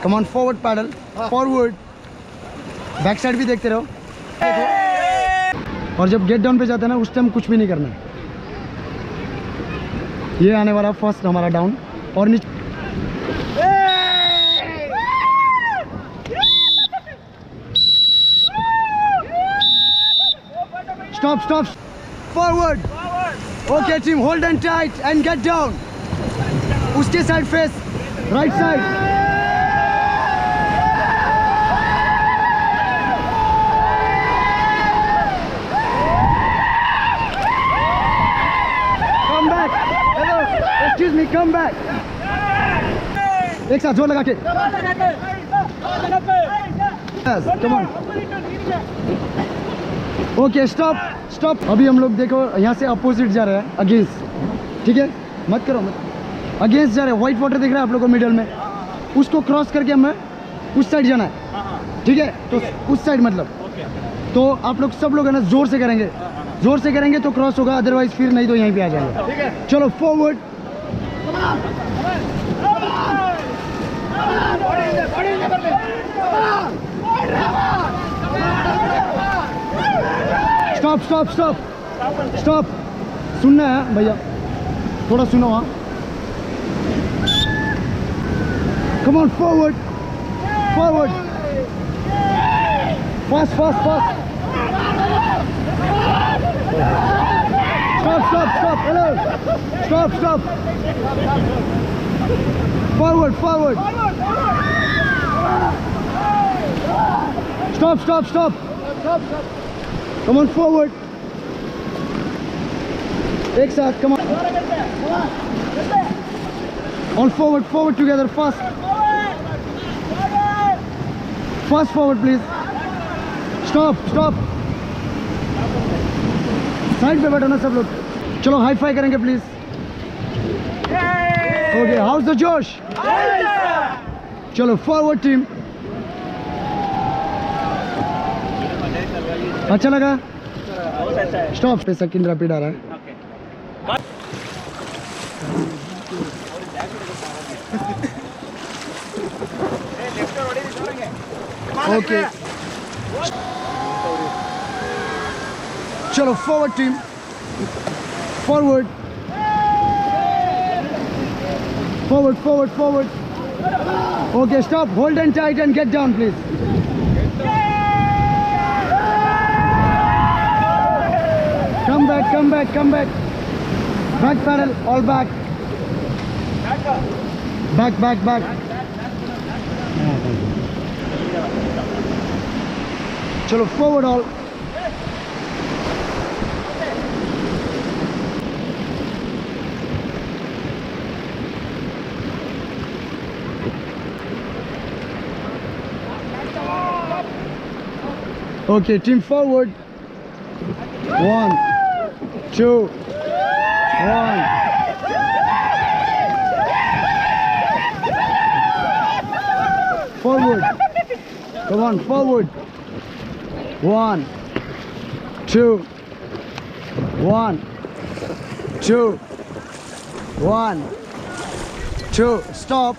Come on, forward paddle, forward. Back side भी देखते रहो। और जब गेट डाउन पे जाते हैं ना उस टाइम कुछ भी नहीं करना है। ये आने वाला फर्स्ट हमारा डाउन और नीचे stop forward. Okay team, hold on tight and get down. उसके side face right side. Come back. Hello, excuse me, come back. एक साथ जोर लगा के। Yes, come on. Okay stop. अभी हम लोग देखो यहाँ से अपोजिट जा रहे हैं, अगेंस्ट। ठीक है, मत करो मत, अगेंस्ट जा रहे हैं। व्हाइट वाटर दिख रहा है आप लोग को मिडल में, उसको क्रॉस करके हमें उस साइड जाना है। ठीक है, तो उस साइड मतलब तो आप लोग सब लोग है ना जोर से करेंगे, जोर से करेंगे तो क्रॉस होगा, अदरवाइज फिर नहीं तो यहीं पे आ जाएंगे। चलो फॉरवर्ड। स्टॉप। सुनना है भैया, थोड़ा सुनो। हाँ, come on forward. Fast. Stop. Hello, stop. Forward. Stop. Come on forward. एक साथ, come on forward together. Fast forward please. Stop. Side पे बैठो ना सब लोग। चलो हाई फाई करेंगे प्लीज। ओके, हाउस द जोश। चलो फॉरवर्ड टीम। अच्छा लगा? स्टॉप पे सेकंड रैपिड आ रहा है। ओके, चलो forward team, forward. Okay stop, hold and tight and get down please. Come back. Back paddle, all back. Back. Chalo, forward all. Okay, team forward. 1, 2, 1. Forward. Come on, forward. 1, 2, 1, 2, 1, 2. Stop.